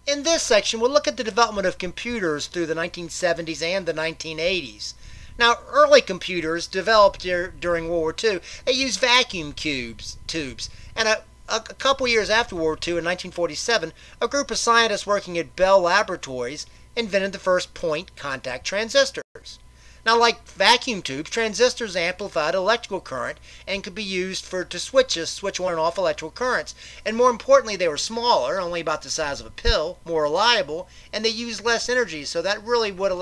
In this section, we'll look at the development of computers through the 1970s and the 1980s. Now, early computers developed during World War II, they used vacuum tubes. And a couple years after World War II, in 1947, a group of scientists working at Bell Laboratories invented the first point contact transistors. Now, like vacuum tubes, transistors amplified electrical current and could be used to switch on and off electrical currents. And more importantly, they were smaller, only about the size of a pill, more reliable, and they used less energy. So that really would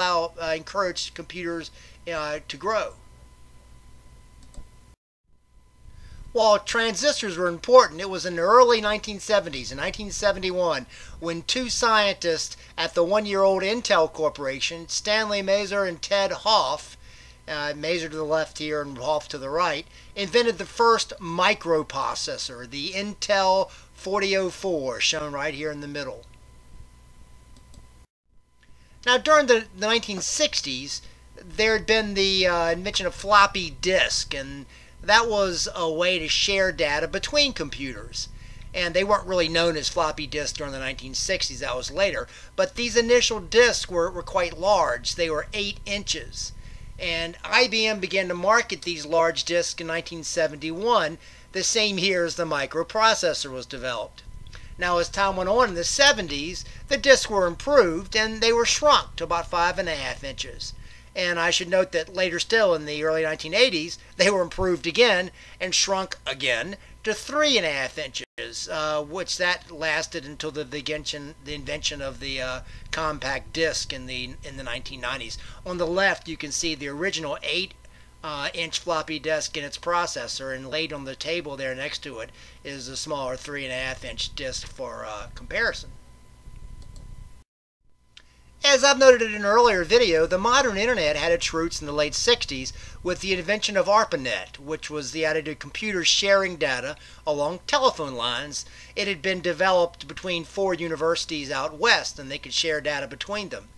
encourage computers to grow. While transistors were important, it was in the early 1970s, in 1971, when two scientists at the one-year-old Intel Corporation, Stanley Maser and Ted Hoff, Maser to the left here and Hoff to the right, invented the first microprocessor, the Intel 4004, shown right here in the middle. Now, during the 1960s, there had been the invention of floppy disk, and that was a way to share data between computers. And they weren't really known as floppy disks during the 1960s, that was later. But these initial disks were quite large. They were 8 inches. And IBM began to market these large disks in 1971, the same year as the microprocessor was developed. Now, as time went on in the 70s, the disks were improved and they were shrunk to about 5.5 inches. And I should note that later still, in the early 1980s, they were improved again and shrunk again to 3.5 inches, which that lasted until the invention of the compact disc in the 1990s. On the left, you can see the original 8-inch floppy disk in its processor, and laid on the table there next to it is a smaller 3.5-inch disk for comparison. As I've noted in an earlier video, the modern internet had its roots in the late 60s with the invention of ARPANET, which was the idea of computers sharing data along telephone lines. It had been developed between 4 universities out west, and they could share data between them.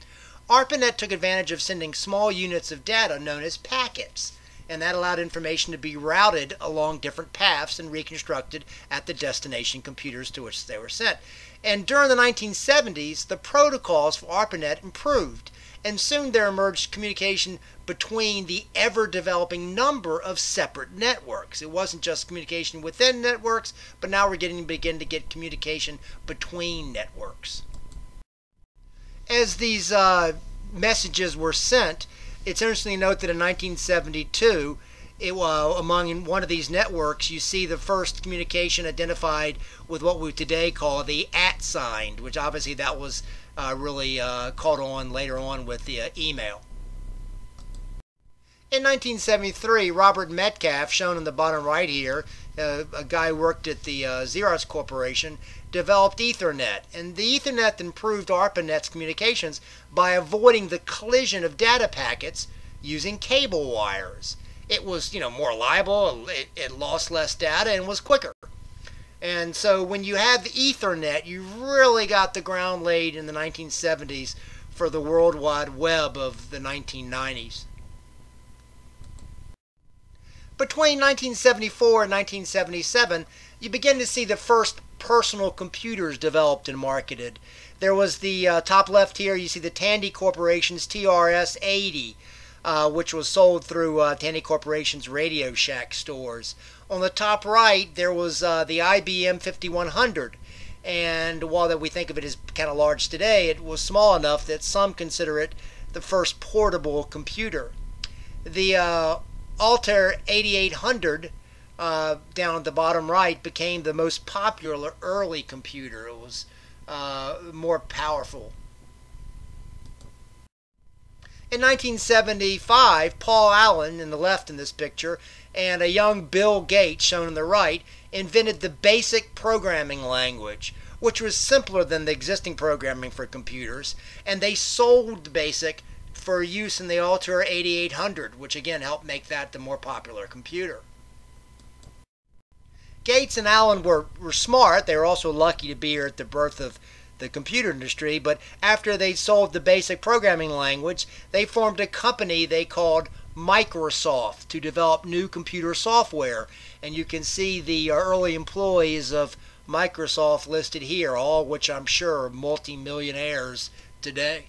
ARPANET took advantage of sending small units of data known as packets, and that allowed information to be routed along different paths and reconstructed at the destination computers to which they were sent. And during the 1970s, the protocols for ARPANET improved, and soon there emerged communication between the ever-developing number of separate networks. It wasn't just communication within networks, but now we're begin to get communication between networks. As these messages were sent, it's interesting to note that in 1972, among one of these networks, you see the first communication identified with what we today call the @ sign, which obviously that was really caught on later on with the email. In 1973, Robert Metcalf, shown in the bottom right here, a guy who worked at the Xerox Corporation, developed Ethernet. And the Ethernet improved ARPANET's communications by avoiding the collision of data packets using cable wires. It was, more reliable, it lost less data, and was quicker. And so when you have Ethernet, you really got the ground laid in the 1970s for the World Wide Web of the 1990s. Between 1974 and 1977, you begin to see the first personal computers developed and marketed. There was the top left here, you see the Tandy Corporation's TRS-80, which was sold through Tandy Corporation's Radio Shack stores. On the top right, there was the IBM 5100. And while that we think of it as kind of large today, it was small enough that some consider it the first portable computer. The Altair 8800 down at the bottom right became the most popular early computer. It was more powerful. In 1975, Paul Allen, in the left in this picture, and a young Bill Gates, shown on the right, invented the BASIC programming language, which was simpler than the existing programming for computers, and they sold BASIC for use in the Altair 8800, which again helped make that the more popular computer. Gates and Allen were smart. They were also lucky to be here at the birth of the computer industry, but after they sold the BASIC programming language, they formed a company they called Microsoft to develop new computer software. And you can see the early employees of Microsoft listed here, all which I'm sure are multi-millionaires today.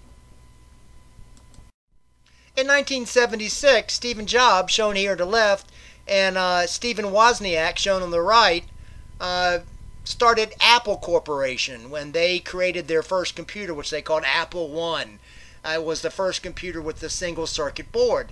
In 1976, Steve Jobs, shown here to the left, and Stephen Wozniak, shown on the right, started Apple Corporation when they created their first computer, which they called Apple I. It was the first computer with the single circuit board.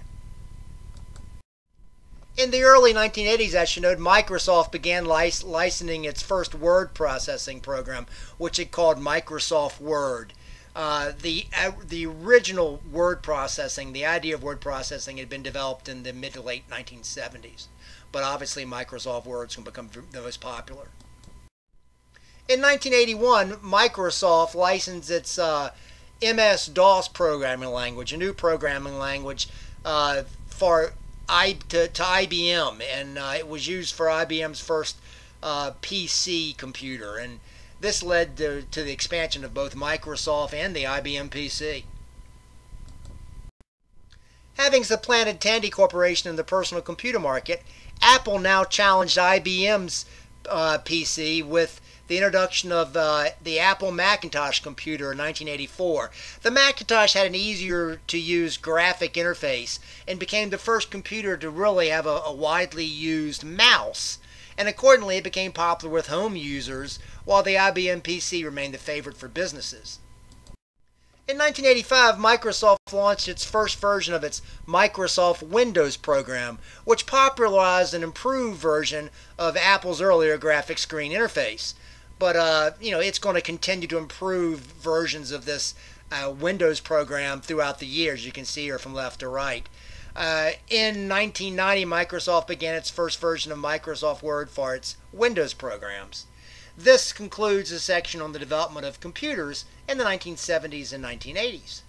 In the early 1980s, as you know, Microsoft began licensing its first word processing program, which it called Microsoft Word. The original word processing, the idea of word processing, had been developed in the mid to late 1970s. But obviously Microsoft Word's going to become the most popular. In 1981, Microsoft licensed its MS-DOS programming language, a new programming language to IBM, and it was used for IBM's first PC computer, and this led to the expansion of both Microsoft and the IBM PC. Having supplanted Tandy Corporation in the personal computer market, Apple now challenged IBM's PC with the introduction of the Apple Macintosh Computer in 1984. The Macintosh had an easier-to-use graphic interface and became the first computer to really have a widely used mouse, and accordingly it became popular with home users, while the IBM PC remained the favorite for businesses. In 1985, Microsoft launched its first version of its Microsoft Windows program, which popularized an improved version of Apple's earlier graphic screen interface. But, it's going to continue to improve versions of this Windows program throughout the years. You can see here from left to right. In 1990, Microsoft began its first version of Microsoft Word for its Windows programs. This concludes the section on the development of computers in the 1970s and 1980s.